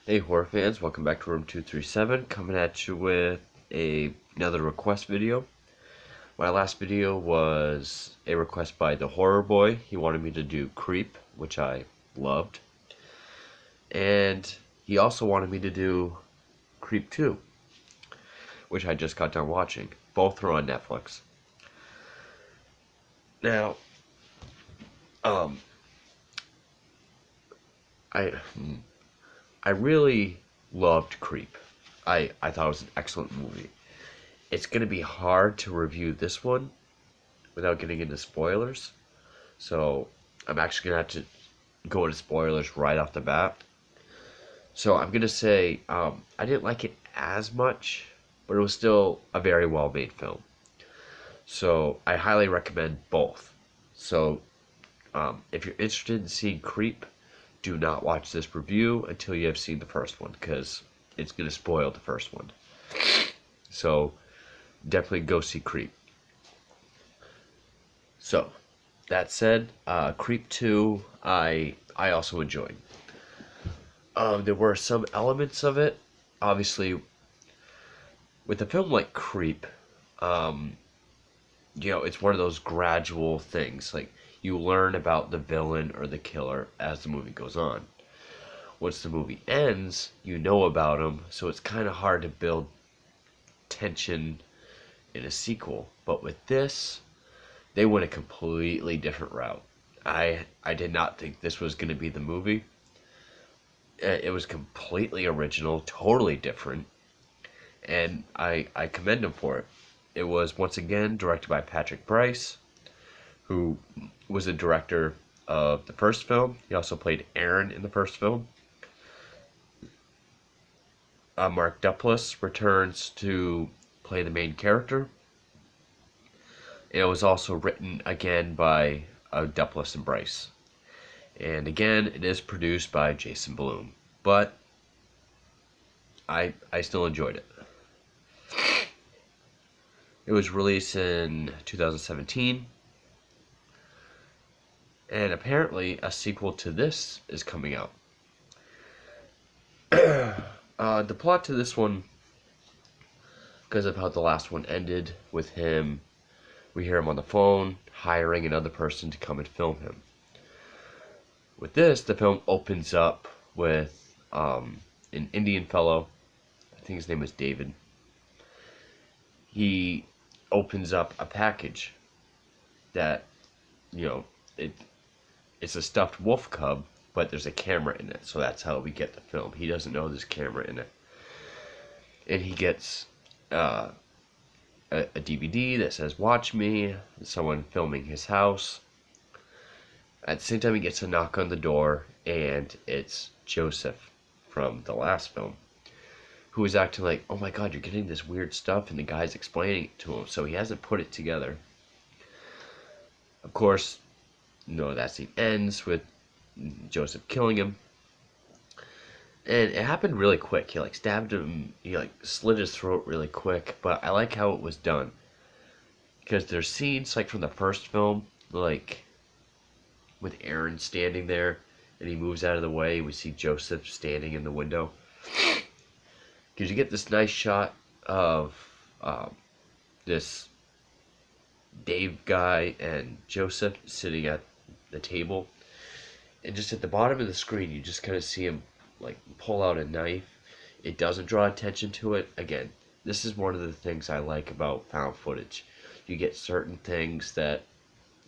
Hey horror fans, welcome back to Room 237, coming at you with another request video. My last video was a request by TheHorrorBoy. He wanted me to do Creep, which I loved. And he also wanted me to do Creep 2, which I just got done watching. Both are on Netflix. Now, I I really loved Creep. I thought it was an excellent movie. It's going to be hard to review this one without getting into spoilers. So I'm actually going to have to go into spoilers right off the bat. So I'm going to say I didn't like it as much, but it was still a very well made film. So I highly recommend both. So if you're interested in seeing Creep, do not watch this review until you have seen the first one, because it's going to spoil the first one. So definitely go see Creep. So that said, Creep 2 I also enjoyed. There were some elements of it, obviously, with a film like Creep. It's one of those gradual things. Like, you learn about the villain or the killer as the movie goes on. Once the movie ends, you know about him, so it's kind of hard to build tension in a sequel. But with this, they went a completely different route. I did not think this was going to be the movie. It was completely original, totally different, and I commend him for it. It was once again directed by Patrick Brice, who was the director of the first film. He also played Aaron in the first film. Mark Duplass returns to play the main character. It was also written again by Duplass and Brice. And again, it is produced by Jason Blum. But I still enjoyed it. It was released in 2017. And apparently a sequel to this is coming out. The plot to this one, because of how the last one ended with him, we hear him on the phone hiring another person to come and film him. With this, the film opens up with an Indian fellow. I think his name is David. He opens up a package that, it's a stuffed wolf cub, but there's a camera in it. So that's how we get the film. He doesn't know there's a camera in it. And he gets a DVD that says "Watch Me." Someone filming his house. At the same time, he gets a knock on the door, and it's Joseph from the last film, who is acting like, "Oh my God, you're getting this weird stuff," and the guy's explaining it to him, so he hasn't put it together. Of course, that scene ends with Joseph killing him. And it happened really quick. He stabbed him, he slit his throat really quick, but I like how it was done. Because there's scenes from the first film, with Aaron standing there and he moves out of the way, we see Joseph standing in the window. Because you get this nice shot of this Dave guy and Joseph sitting at the table, and just at the bottom of the screen you just kind of see him pull out a knife. It doesn't draw attention to it. Again, this is one of the things I like about found footage. You get certain things that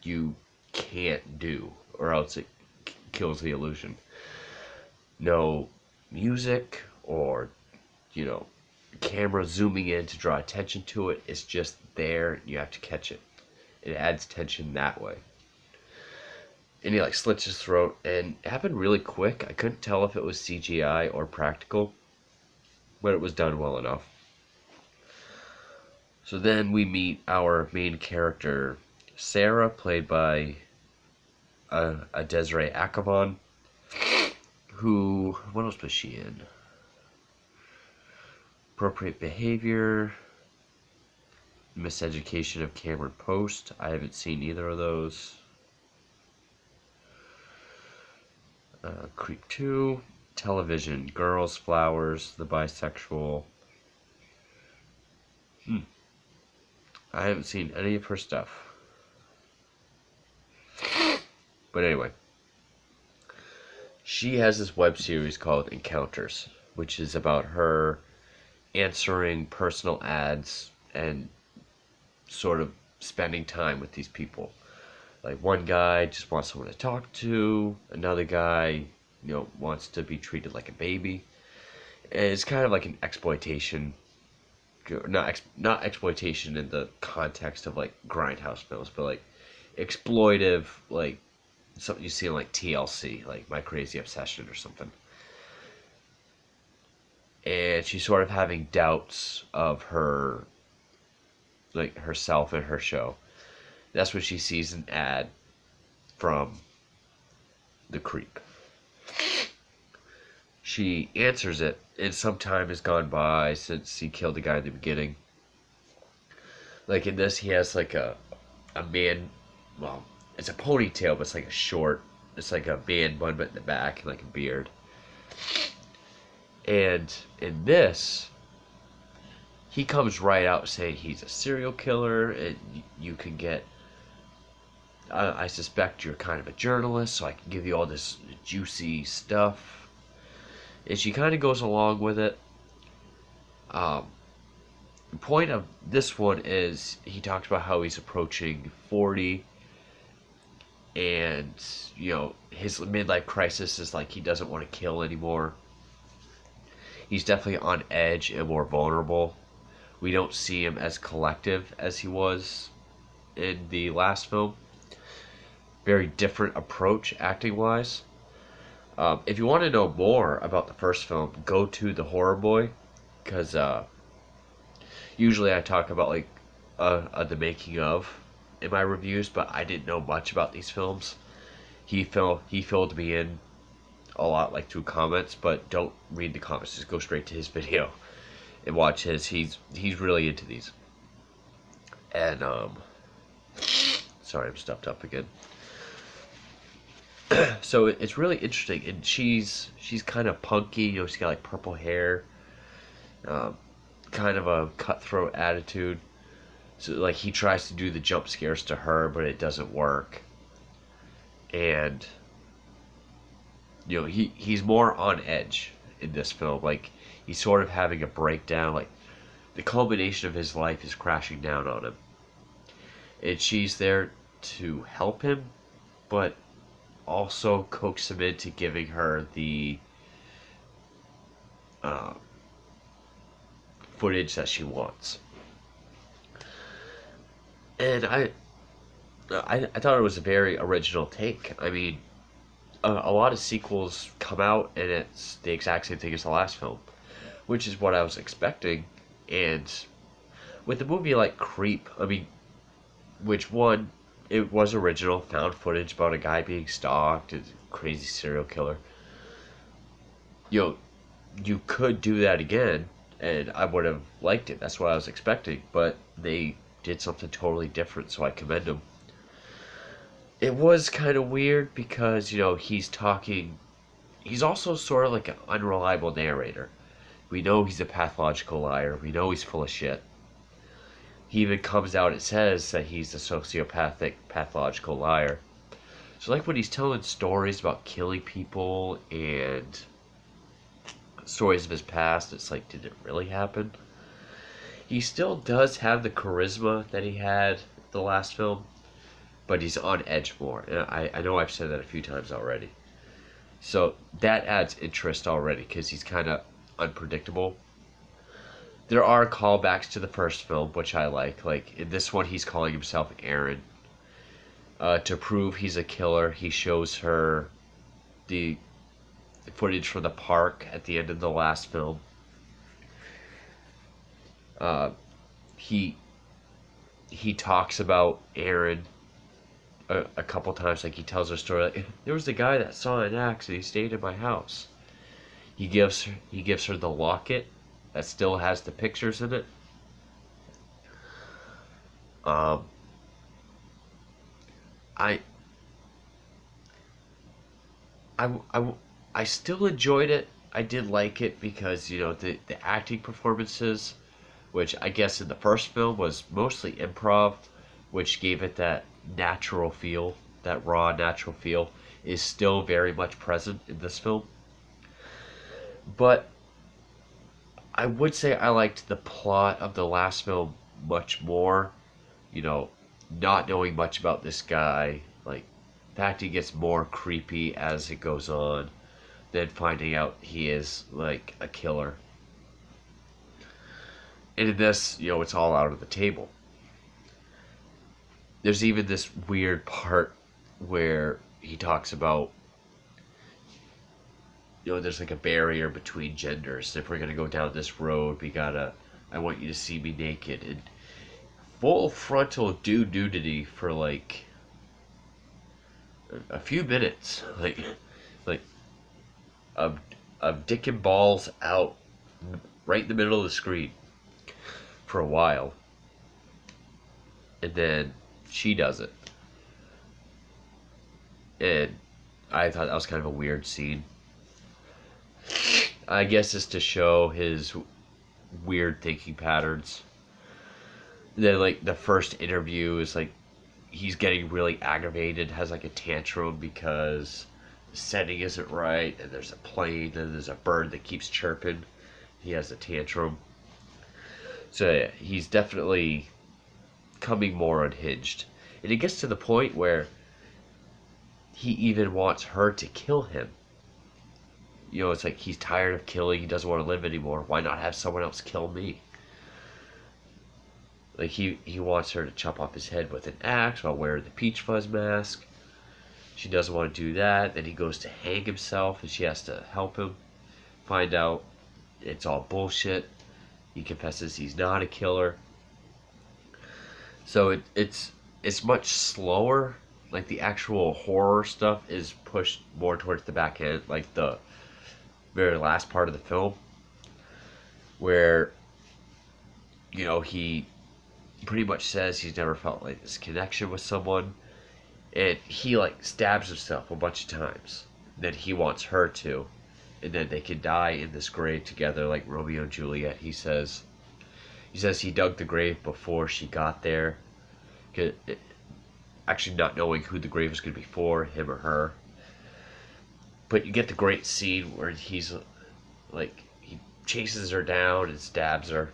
you can't do, or else it kills the illusion. No music or camera zooming in to draw attention to it. It's just there, and you have to catch it. It adds tension that way. And he slits his throat, and it happened really quick. I couldn't tell if it was CGI or practical, but it was done well enough. So then we meet our main character, Sarah, played by a Desiree Akavon, who, what else was she in? Appropriate Behavior, Miseducation of Cameron Post. I haven't seen either of those. Creep 2. television, Girls, Flowers, The Bisexual. I haven't seen any of her stuff. But anyway, she has this web series called Encounters, which is about her answering personal ads and sort of spending time with these people. Like, one guy just wants someone to talk to, another guy, wants to be treated like a baby. And it's kind of like an exploitation, not exploitation in the context of like grindhouse films, but like exploitive, like something you see in like TLC, like My Crazy Obsession or something. And she's sort of having doubts of her, like herself and her show. That's when she sees an ad from the creep. She answers it, and some time has gone by since he killed the guy in the beginning. Like in this, he has like a man, well, it's a ponytail, but it's like a short, it's like a man bun, but in the back, and like a beard. And in this, he comes right out saying he's a serial killer, and you can get. I suspect you're kind of a journalist, so I can give you all this juicy stuff. And she kind of goes along with it. The point of this one is he talks about how he's approaching 40, and his midlife crisis is like he doesn't want to kill anymore. He's definitely on edge and more vulnerable. We don't see him as collective as he was in the last film. Very different approach acting wise. If you want to know more about the first film, go to TheHorrorBoy, because usually I talk about like the making of in my reviews, but I didn't know much about these films. He filled me in a lot, like through comments, but don't read the comments. Just go straight to his video and watch his. He's really into these. And sorry, I'm stuffed up again. So it's really interesting, and she's kind of punky. She's got like purple hair, kind of a cutthroat attitude. So like he tries to do the jump scares to her, but it doesn't work. And he's more on edge in this film. Like he's sort of having a breakdown. Like the culmination of his life is crashing down on him, and she's there to help him, but also coax him into giving her the footage that she wants. And I thought it was a very original take. I mean, a lot of sequels come out and it's the exact same thing as the last film, which is what I was expecting. And with a movie like Creep, I mean, which one, it was original, found footage about a guy being stalked, a crazy serial killer. You could do that again, and I would have liked it. That's what I was expecting, but they did something totally different, so I commend them. It was kind of weird because, he's talking. He's also sort of like an unreliable narrator. We know he's a pathological liar. We know he's full of shit. He even comes out and says that he's a sociopathic, pathological liar. So, like when he's telling stories about killing people and stories of his past, it's like, did it really happen? He still does have the charisma that he had the last film, but he's on edge more. And I know I've said that a few times already. So that adds interest already, because he's kind of unpredictable. There are callbacks to the first film, which I like. Like in this one, he's calling himself Aaron. To prove he's a killer, he shows her the footage from the park at the end of the last film. He talks about Aaron a couple times. Like he tells her story. Like, there was the guy that saw an axe and he stayed in my house. He gives her the locket that still has the pictures in it. I still enjoyed it, I did like it because, the acting performances, which I guess in the first film was mostly improv, which gave it that natural feel, that raw natural feel, is still very much present in this film. But I would say I liked the plot of the last film much more. You know, not knowing much about this guy, like, the fact he gets more creepy as it goes on, then finding out he is, like, a killer. And in this, it's all out of the table. There's even this weird part where he talks about, there's like a barrier between genders. If we're gonna go down this road, I want you to see me naked. And full frontal nudity for like a few minutes. Like, of dick and balls out right in the middle of the screen for a while. And then she does it. And I thought that was kind of a weird scene. I guess it's to show his weird thinking patterns. And then, like, the first interview is like he's getting really aggravated, has like a tantrum because the setting isn't right, and there's a plane, and there's a bird that keeps chirping. He has a tantrum. So yeah, he's definitely coming more unhinged. And it gets to the point where he even wants her to kill him. It's like he's tired of killing, he doesn't want to live anymore. Why not have someone else kill me? Like, he wants her to chop off his head with an axe while wearing the peach fuzz mask. She doesn't want to do that. Then he goes to hang himself, and she has to help him. Find out it's all bullshit. He confesses he's not a killer. So it's much slower. Like, the actual horror stuff is pushed more towards the back end, like the very last part of the film, where he pretty much says he's never felt like this connection with someone, and he like stabs himself a bunch of times. Then he wants her to, and then they can die in this grave together like Romeo and Juliet. He says he dug the grave before she got there, actually not knowing who the grave was going to be for, him or her. But you get the great scene where he's like, he chases her down and stabs her,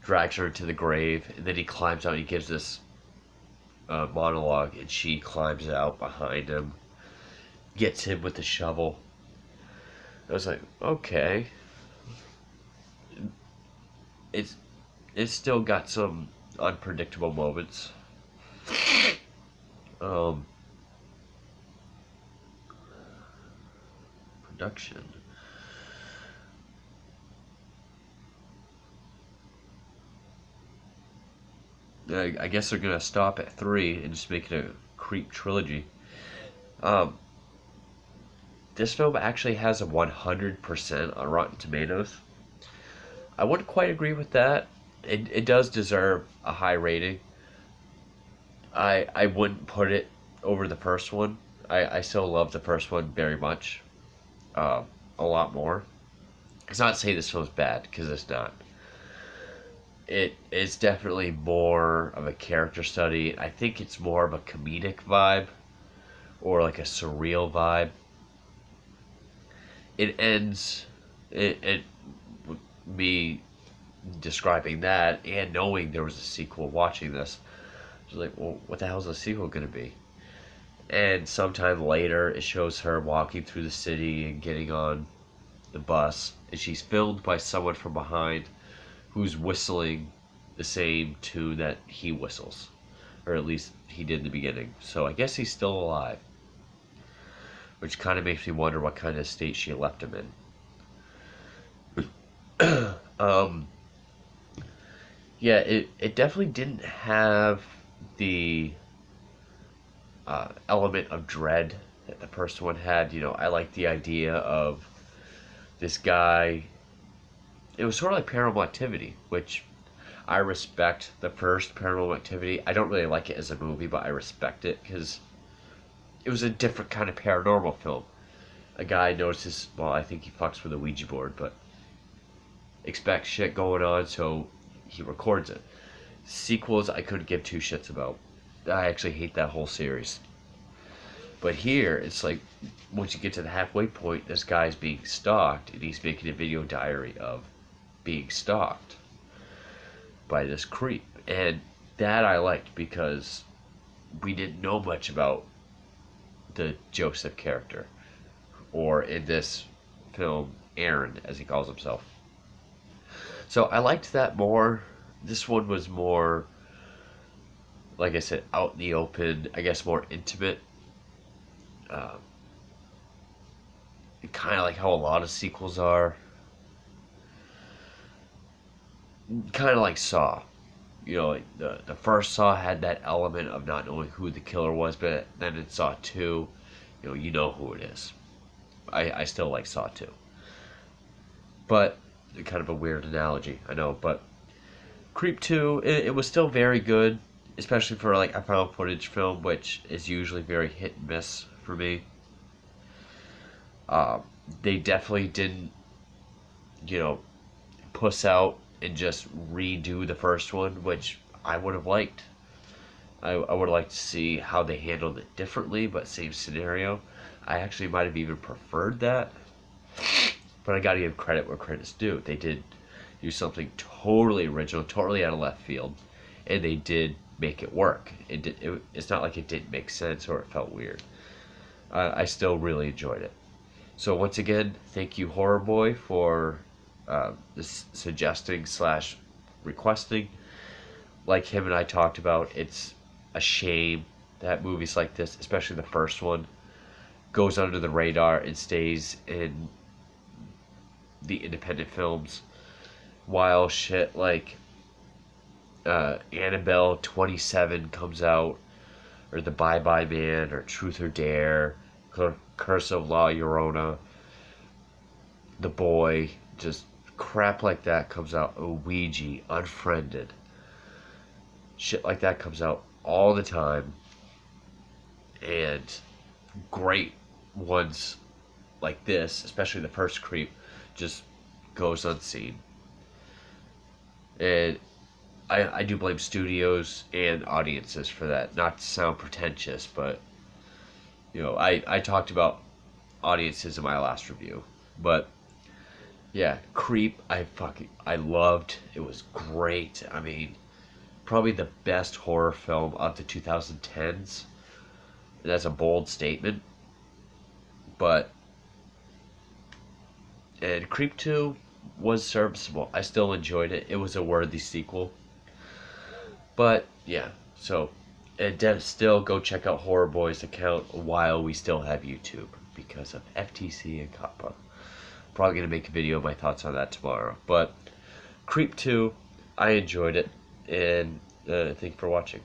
drags her into the grave, and then he climbs out and he gives this monologue, and she climbs out behind him, gets him with the shovel. I was like, okay. It's still got some unpredictable moments. Production. I guess they're gonna stop at 3 and just make it a creep trilogy. This film actually has a 100% on Rotten Tomatoes. I wouldn't quite agree with that. It does deserve a high rating. I wouldn't put it over the first one. I still love the first one very much. A lot more. It's not to say this film's bad, because it's not. It's definitely more of a character study. I think it's more of a comedic vibe, or like a surreal vibe. It ends, me describing that and knowing there was a sequel, watching this, I was like, well, what the hell is the sequel going to be? And sometime later, it shows her walking through the city and getting on the bus, and she's filmed by someone from behind who's whistling the same tune that he whistles, or at least he did in the beginning. So I guess he's still alive, which kind of makes me wonder what kind of state she left him in. Yeah, it definitely didn't have the element of dread that the first one had. I like the idea of this guy. It was sort of like Paranormal Activity, which I respect. The first Paranormal Activity, I don't really like it as a movie, but I respect it because it was a different kind of paranormal film. a guy notices, well, I think he fucks with a Ouija board, but expects shit going on, so he records it. Sequels, I couldn't give two shits about. I actually hate that whole series. But here, it's like, once you get to the halfway point, this guy's being stalked, and he's making a video diary of being stalked by this creep. And that I liked, because we didn't know much about the Joseph character, or in this film, Aaron, as he calls himself. So I liked that more. This one was more, like I said, out in the open, I guess more intimate. Um, kind of like how a lot of sequels are. Kind of like Saw. You know, like the first Saw had that element of not knowing who the killer was, but then in Saw 2, you know who it is. I still like Saw 2. But, kind of a weird analogy, I know, but Creep 2, it was still very good, especially for like a found footage film, which is usually very hit and miss for me. They definitely didn't, puss out and just redo the first one, which I would have liked. I would have liked to see how they handled it differently, but same scenario. I actually might have even preferred that. But I gotta give credit where credit's due. They did do something totally original, totally out of left field, and they did make it work. It's not like it didn't make sense or it felt weird. I still really enjoyed it. So once again, thank you, HorrorBoy, for this suggesting / requesting. Like him and I talked about, it's a shame that movies like this, especially the first one, goes under the radar and stays in the independent films, while shit like Annabelle 27 comes out, or The Bye Bye Man, or Truth or Dare, Curse of La Llorona, The Boy, just crap like that comes out. Ouija, Unfriended, shit like that comes out all the time, and great ones like this, especially the first Creep, just goes unseen. And I do blame studios and audiences for that. Not to sound pretentious, but I talked about audiences in my last review. But yeah, Creep, I loved. It was great. I mean, probably the best horror film of the 2010s. And that's a bold statement. And Creep 2 was serviceable. I still enjoyed it. It was a worthy sequel. But yeah, so and still go check out HorrorBoy's account while we still have YouTube, because of FTC and COPPA. Probably going to make a video of my thoughts on that tomorrow. But Creep 2, I enjoyed it, and thank you for watching.